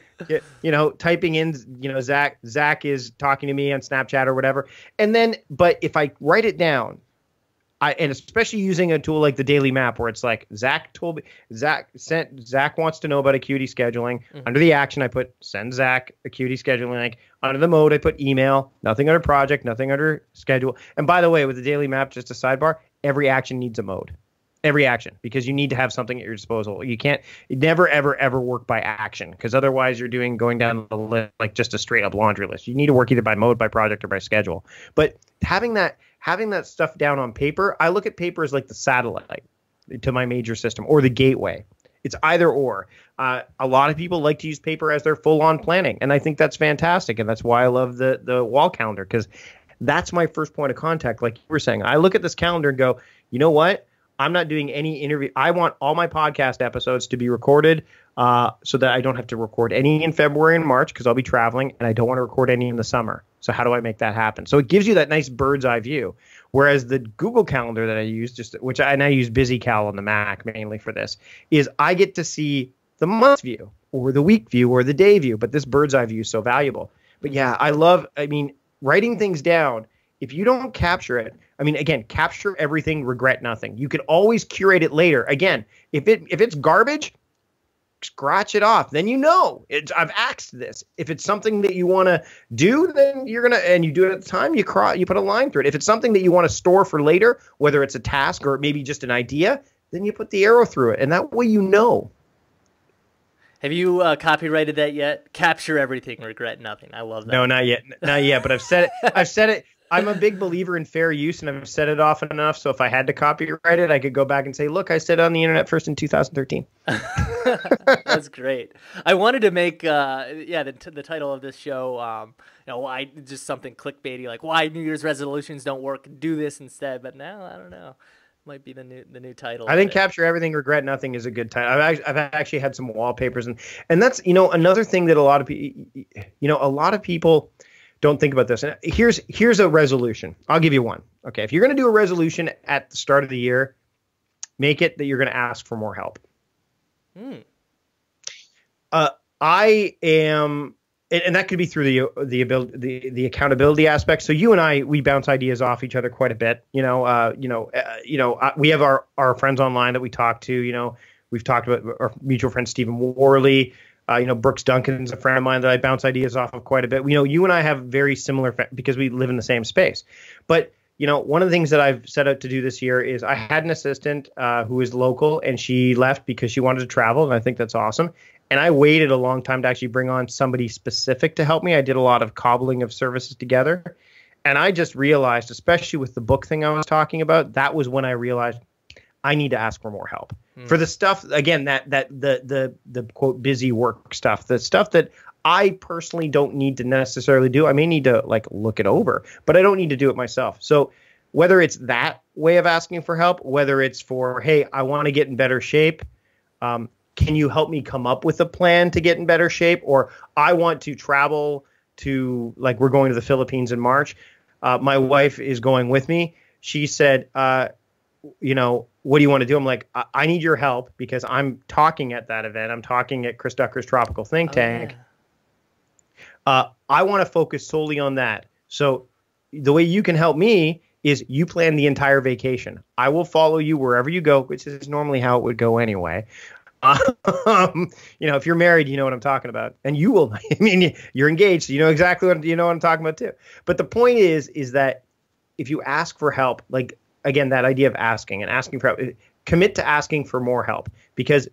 typing in, Zach is talking to me on Snapchat or whatever. And then, but if I write it down, and especially using a tool like the daily map, where it's like, Zach wants to know about Acuity scheduling. Under the action, I put send Zach Acuity scheduling link. Under the mode, I put email, nothing under project, nothing under schedule. And by the way, with the daily map, just a sidebar, every action needs a mode. Every action, because you need to have something at your disposal. You never, ever, ever work by action, because otherwise you're going down the list like just a straight up laundry list. You need to work either by mode, by project, or by schedule. But having that stuff down on paper, I look at paper as like the satellite to my major system, or the gateway. It's either or. A lot of people like to use paper as their full-on planning, and I think that's fantastic, and that's why I love the wall calendar, because that's my first point of contact. Like you were saying, I look at this calendar and go, you know what? I'm not doing any interview. I want all my podcast episodes to be recorded so that I don't have to record any in February and March, because I'll be traveling, and I don't want to record any in the summer. So how do I make that happen? So it gives you that nice bird's eye view. Whereas the Google Calendar that I use, I use BusyCal on the Mac mainly for this, is I get to see the month view or the week view or the day view. But this bird's eye view is so valuable. But yeah, writing things down. If you don't capture it, again, capture everything, regret nothing. You can always curate it later. Again, if it's garbage, scratch it off. Then I've axed this. If it's something that you want to do, then and you do it at the time, you put a line through it. If it's something that you want to store for later, whether it's a task or maybe just an idea, then you put the arrow through it, and that way you know. Have you copyrighted that yet? Capture everything, regret nothing. I love that. No, not yet. But I've said it. I'm a big believer in fair use, and I've said it often enough. So if I had to copyright it, I could go back and say, look, I said it on the internet first in 2013. That's great. I wanted to make the title of this show why just something clickbaity like why New Year's resolutions don't work. Do this instead. But now I don't know. Might be the new title. I think Capture Everything, Regret Nothing is a good title. I've actually had some wallpapers and that's another thing that a lot of people don't think about this. And here's a resolution. I'll give you one. Okay, if you're going to do a resolution at the start of the year, make it that you're going to ask for more help. I am, and that could be through the accountability aspect. So you and we bounce ideas off each other quite a bit. We have our friends online that we talk to. We've talked about our mutual friend Stephen Worley. Brooks Duncan's a friend of mine that I bounce ideas off of quite a bit. You and I have very similar because we live in the same space. But one of the things that I've set out to do this year is I had an assistant who is local, and she left because she wanted to travel, and I think that's awesome. And I waited a long time to actually bring on somebody specific to help me. I did a lot of cobbling of services together. And I just realized, especially with the book thing I was talking about, that was when I realized I need to ask for more help. For the stuff, again, that the quote busy work stuff, the stuff that I personally don't need to necessarily do. I may need to look it over, but I don't need to do it myself. So whether it's that way of asking for help, whether it's for, hey, I want to get in better shape. Can you help me come up with a plan to get in better shape? Or I want to travel to, we're going to the Philippines in March. My wife is going with me. She said, what do you want to do? I'm like, I need your help because I'm talking at that event. I'm talking at Chris Ducker's Tropical Think Tank. Yeah. I want to focus solely on that. So the way you can help me is you plan the entire vacation. I will follow you wherever you go, which is normally how it would go anyway. If you're married, you know what I'm talking about, and you will. I mean, you're engaged, so you know exactly what I'm talking about too. But the point is that if you ask for help, again, that idea of asking for help, commit to asking for more help, because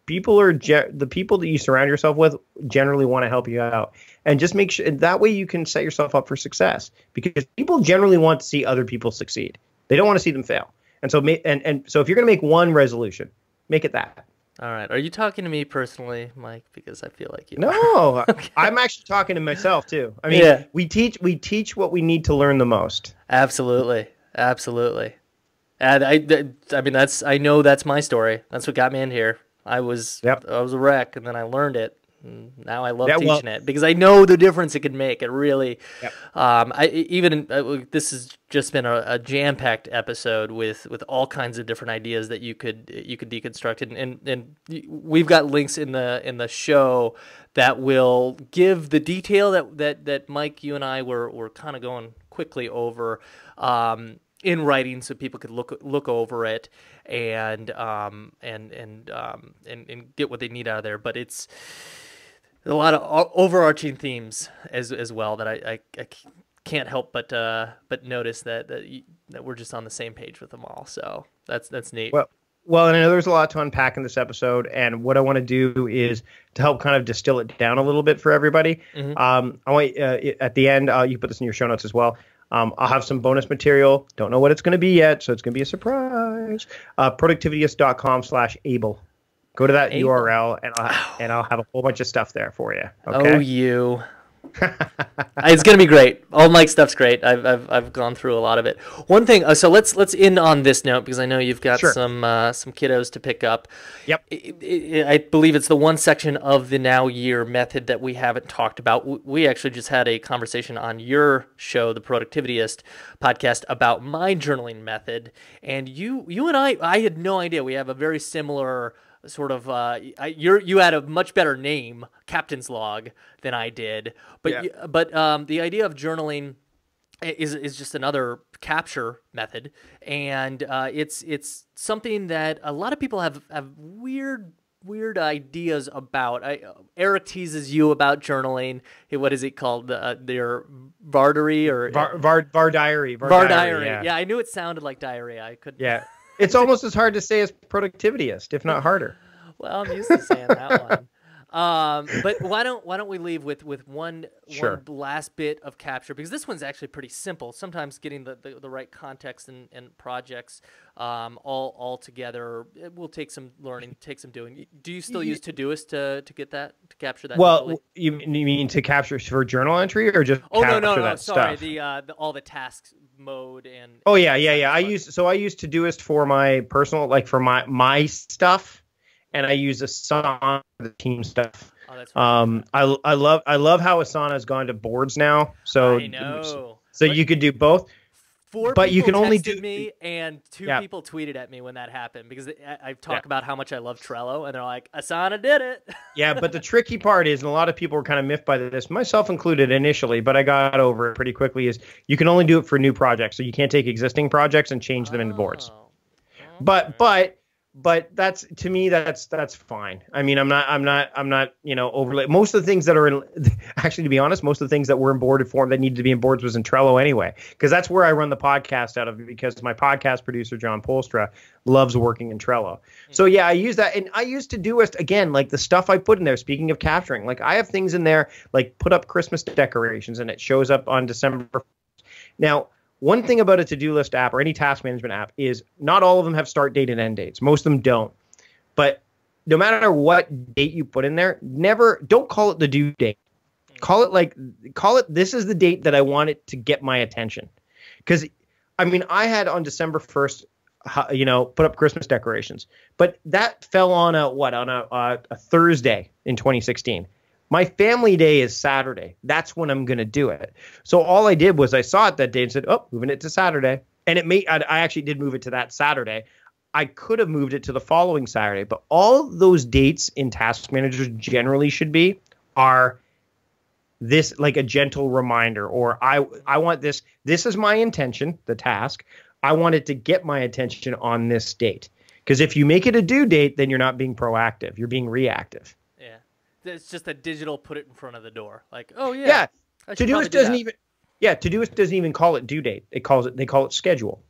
the people that you surround yourself with generally want to help you out, and just make sure that way you can set yourself up for success, because people generally want to see other people succeed. They don't want to see them fail. And so, so if you're going to make one resolution, make it that. All right. Are you talking to me personally, Mike? Because I feel like you. No, okay. I'm actually talking to myself too. I mean, we teach what we need to learn the most. Absolutely. And I know that's my story. That's what got me in here. I was a wreck, and then I learned it. And now I love teaching it because I know the difference it can make. It really. Yep. This has just been a jam-packed episode with all kinds of different ideas that you could deconstruct, and we've got links in the show that will give the detail that Mike, you and I were kind of going quickly over. In writing, so people could look over it and get what they need out of there. But it's a lot of overarching themes as well that I can't help but notice that we're just on the same page with them all. So that's neat. Well, and I know there's a lot to unpack in this episode, and what I want to do is to help kind of distill it down a little bit for everybody. Mm-hmm. I want at the end, you put this in your show notes as well. I'll have some bonus material. Don't know what it's going to be yet, so it's going to be a surprise. Productivityist.com/able. Go to that Able. URL, and I'll have a whole bunch of stuff there for you. Okay? Oh, you. It's gonna be great. All Mike's stuff's great. I've gone through a lot of it. One thing, so let's end on this note, because I know you've got some kiddos to pick up. Yep. I believe it's the one section of the Now Year method that we haven't talked about. We actually just had a conversation on your show, the Productivityist podcast, about my journaling method, and you and I had no idea. We have a very similar sort of you had a much better name, Captain's Log, than I did, but the idea of journaling is just another capture method, and it's something that a lot of people have weird ideas about. Eric teases you about journaling. What is it called? Their Vardy or Vardiary. Vardiary. Yeah, I knew it sounded like diarrhea. I couldn't. Yeah. It's almost as hard to say as Productivityist, if not harder. Well, I'm used to saying that one. But why don't we leave with one last bit of capture, because this one's actually pretty simple. Sometimes getting the right context and projects all together, it will take some learning, take some doing. Do you still use Todoist to get that, to capture that? Well, you mean to capture for journal entry, or just capture no, that sorry, stuff? all the tasks mode and yeah. I use Todoist for my personal, like for my stuff. And I use Asana for the team stuff. Oh, that's right. I love how Asana has gone to boards now. So I know. So you could do both. 4 but people you can only texted do me, and 2 people tweeted at me when that happened, because I talk about how much I love Trello, and they're like, Asana did it. Yeah, but the tricky part is, and a lot of people were kind of miffed by this, myself included initially, but I got over it pretty quickly, is you can only do it for new projects. So you can't take existing projects and change them into boards. Okay. But that's, to me, that's fine. I mean, I'm not overly, most of the things that are in, actually, to be honest, most of the things that were in boarded form that needed to be in boards was in Trello anyway, because that's where I run the podcast out of, because my podcast producer, John Polstra, loves working in Trello. So yeah, I use that. And I use Todoist, again, like the stuff I put in there, speaking of capturing, like I have things in there, like put up Christmas decorations, and it shows up on December 1st. Now, one thing about a to-do list app or any task management app is not all of them have start date and end dates. Most of them don't. But no matter what date you put in there, don't call it the due date. Call it this is the date that I want it to get my attention. Because, I mean, I had on December 1st, put up Christmas decorations. But that fell on a Thursday in 2016. My family day is Saturday. That's when I'm going to do it. So all I did was I saw it that day and said, oh, moving it to Saturday. And I actually did move it to that Saturday. I could have moved it to the following Saturday, but all those dates in task managers generally are this, like a gentle reminder, or I want this is my intention, the task. I want it to get my attention on this date. Because if you make it a due date, then you're not being proactive. You're being reactive. It's just a digital put it in front of the door. Like, oh yeah. Todoist doesn't even call it due date. They call it schedule.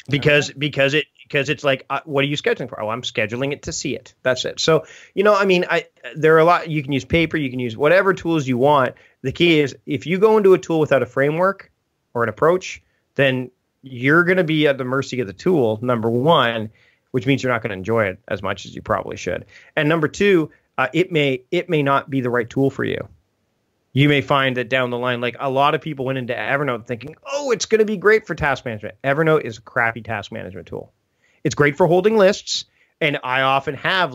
Because it's like, what are you scheduling for? Oh, I'm scheduling it to see it. That's it. So, there are a lot. You can use paper, you can use whatever tools you want. The key is, if you go into a tool without a framework or an approach, then you're going to be at the mercy of the tool, number one, which means you're not going to enjoy it as much as you probably should. And number two, it may not be the right tool for you. You may find that down the line, like a lot of people went into Evernote thinking, oh, it's going to be great for task management. Evernote is a crappy task management tool. It's great for holding lists. And I often have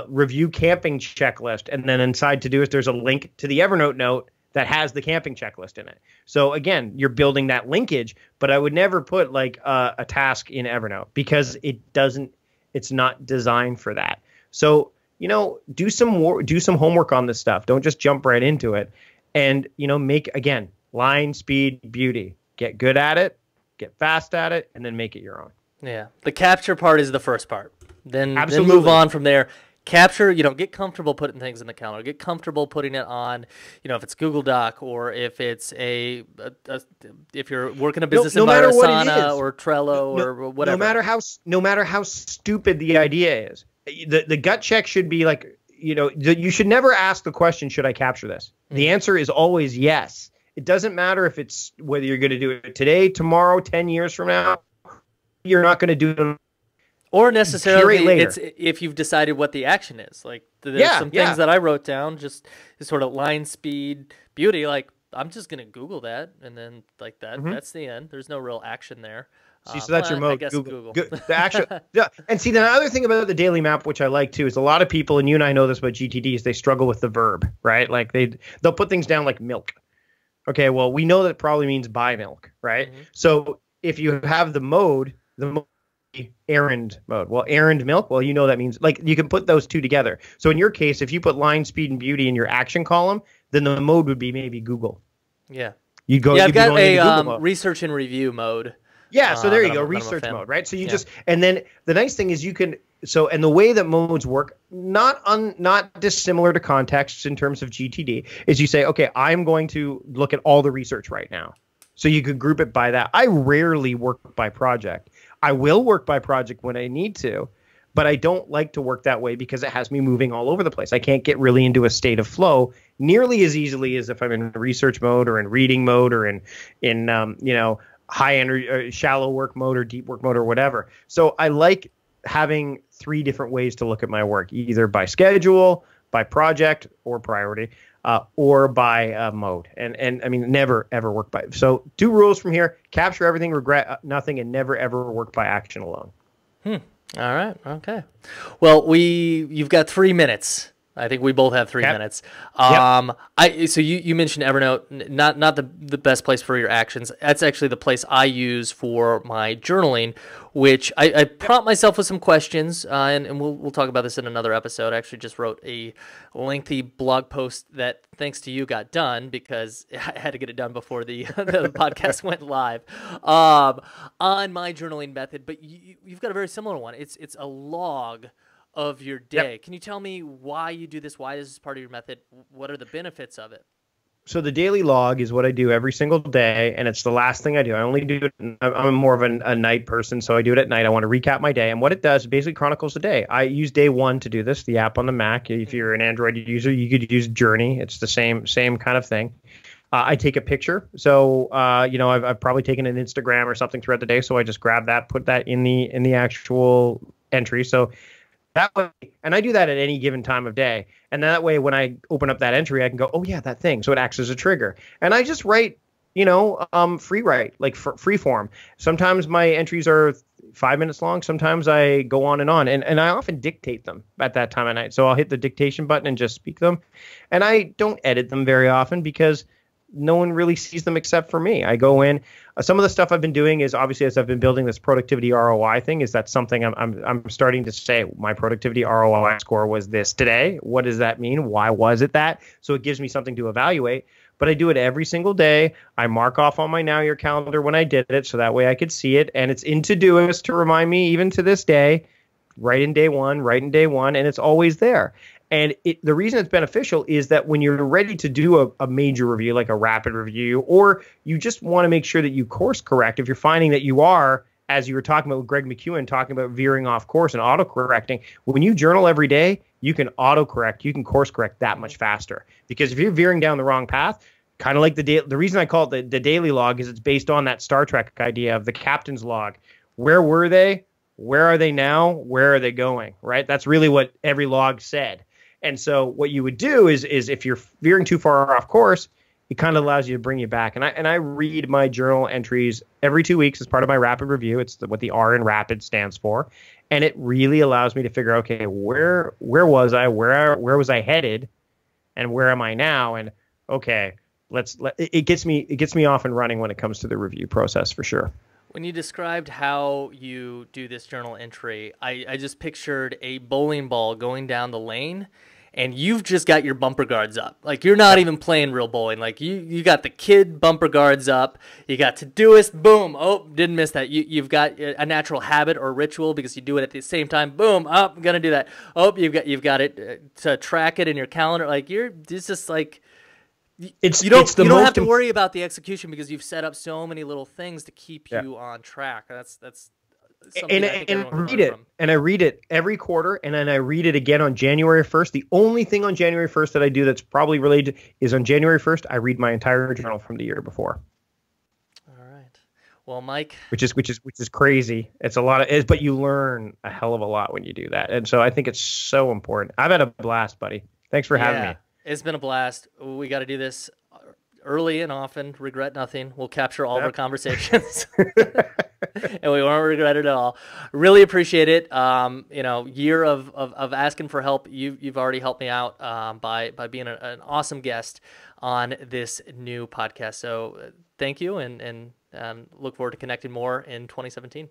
review camping checklist. And then inside Todoist, there's a link to the Evernote note that has the camping checklist in it. So again, you're building that linkage, but I would never put like a task in Evernote, because it's not designed for that. So, do some homework on this stuff. Don't just jump right into it. And, make, again, line, speed, beauty. Get good at it, get fast at it, and then make it your own. Yeah. The capture part is the first part. Then move on from there. Capture, get comfortable putting things in the calendar. Get comfortable putting it on, if it's Google Doc, or if it's if you're working a business environment, Asana or Trello or whatever. No matter how stupid the idea is. The gut check should be like, you should never ask the question, should I capture this? The answer is always yes. It doesn't matter if it's whether you're going to do it today, tomorrow, 10 years from now. You're not going to do it. Or necessarily it's if you've decided what the action is. Like there's some things that I wrote down, just sort of line, speed, beauty. Like I'm just going to Google that, and then like that, that's the end. There's no real action there. See, so that's your mode. I guess Google. The actual, and see, the other thing about the daily map, which I like too, is a lot of people, and you and I know this about GTDs, they struggle with the verb, right? Like they'll put things down like milk. Okay, well, we know that it probably means buy milk, right? So if you have the mode errand mode. Well, errand milk, well, that means, like, you can put those two together. So in your case, if you put line, speed, and beauty in your action column, then the mode would be maybe Google. Yeah. I've got a research and review mode. Yeah, so there you go, research mode, right? So you just, and then the nice thing is you can, and the way that modes work, not dissimilar to contexts in terms of GTD, is you say, okay, I'm going to look at all the research right now. So you could group it by that. I rarely work by project. I will work by project when I need to, but I don't like to work that way because it has me moving all over the place. I can't get really into a state of flow nearly as easily as if I'm in research mode or in reading mode or in high energy, shallow work mode or deep work mode or whatever. So I like having 3 different ways to look at my work, either by schedule, by project or priority, or by mode. And I mean, never, ever work by. So 2 rules from here: capture everything, regret nothing, and never, ever work by action alone. All right. Okay. Well, you've got 3 minutes. I think we both have 3 minutes. So you mentioned Evernote, not the best place for your actions. That's actually the place I use for my journaling, which I prompt myself with some questions, and we'll talk about this in another episode. I actually just wrote a lengthy blog post that, thanks to you, got done because I had to get it done before the podcast went live on my journaling method. But you've got a very similar one. It's a log of your day. Yep. Can you tell me why you do this? Why is this part of your method? What are the benefits of it? So the daily log is what I do every single day, and it's the last thing I do. I only do it. I'm more of a night person, so I do it at night. I want to recap my day, and what it does is basically chronicles the day. I use day 1 to do this, the app on the Mac. If you're an Android user, you could use Journey. It's the same kind of thing. I take a picture. So, I've probably taken an Instagram or something throughout the day, so I just grab that, put that in the actual entry. So that way, and I do that at any given time of day. And that way, when I open up that entry, I can go, oh yeah, that thing. So it acts as a trigger. And I just write, free write, like free form. Sometimes my entries are 5 minutes long. Sometimes I go on. And I often dictate them at that time of night. So I'll hit the dictation button and just speak them. And I don't edit them very often because no one really sees them except for me. I go in. Some of the stuff I've been doing is, obviously, as I've been building this productivity ROI thing, is that something I'm starting to say, my productivity ROI score was this today. What does that mean? Why was it that? So it gives me something to evaluate. But I do it every single day. I mark off on my Now Your calendar when I did it, so that way I could see it. And it's in Todoist to remind me, even to this day, write in day one, and it's always there. And the reason it's beneficial is that when you're ready to do a major review, like a rapid review, or you just want to make sure that you course correct, if you're finding that you are, as you were talking about with Greg McEwen, talking about veering off course and auto-correcting, when you journal every day, you can auto-correct, you can course correct that much faster. Because if you're veering down the wrong path, kind of like the reason I call it the daily log is it's based on that Star Trek idea of the captain's log. Where were they? Where are they now? Where are they going? Right? That's really what every log said. And so what you would do is if you're veering too far off course, it kind of allows you to bring you back. And I read my journal entries every 2 weeks as part of my rapid review. It's what the R in rapid stands for. And it really allows me to figure out, okay, where was I? Where was I headed? And where am I now? And okay, it gets me off and running when it comes to the review process for sure. When you described how you do this journal entry, I just pictured a bowling ball going down the lane, and you've just got your bumper guards up. Like, you're not even playing real bowling. Like, you got the kid bumper guards up. You got Todoist, boom. Oh, didn't miss that. You've got a natural habit or ritual because you do it at the same time. Boom. Oh, I'm gonna do that. Oh, you've got it to track it in your calendar. Like, it's just like. You don't have to worry about the execution because you've set up so many little things to keep you on track. That's something I read it every quarter, and then I read it again on January 1st. The only thing on January 1st that I do that's probably related is on January 1st I read my entire journal from the year before. All right. Well, Mike, which is crazy. It's a lot of but you learn a hell of a lot when you do that. And so I think it's so important. I've had a blast, buddy. Thanks for having me. It's been a blast. We got to do this early and often. Regret nothing. We'll capture all of our conversations, and we won't regret it at all. Really appreciate it. Year of asking for help. You've already helped me out by being an awesome guest on this new podcast. So thank you, and look forward to connecting more in 2017.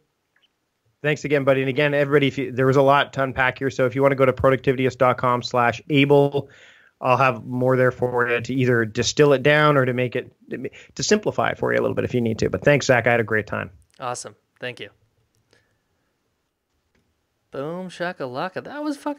Thanks again, buddy. And again, everybody, there was a lot to unpack here. So if you want to go to productivityist.com/able. I'll have more there for you to either distill it down or to simplify it for you a little bit if you need to. But thanks, Zach. I had a great time. Awesome. Thank you. Boom shakalaka. That was fucking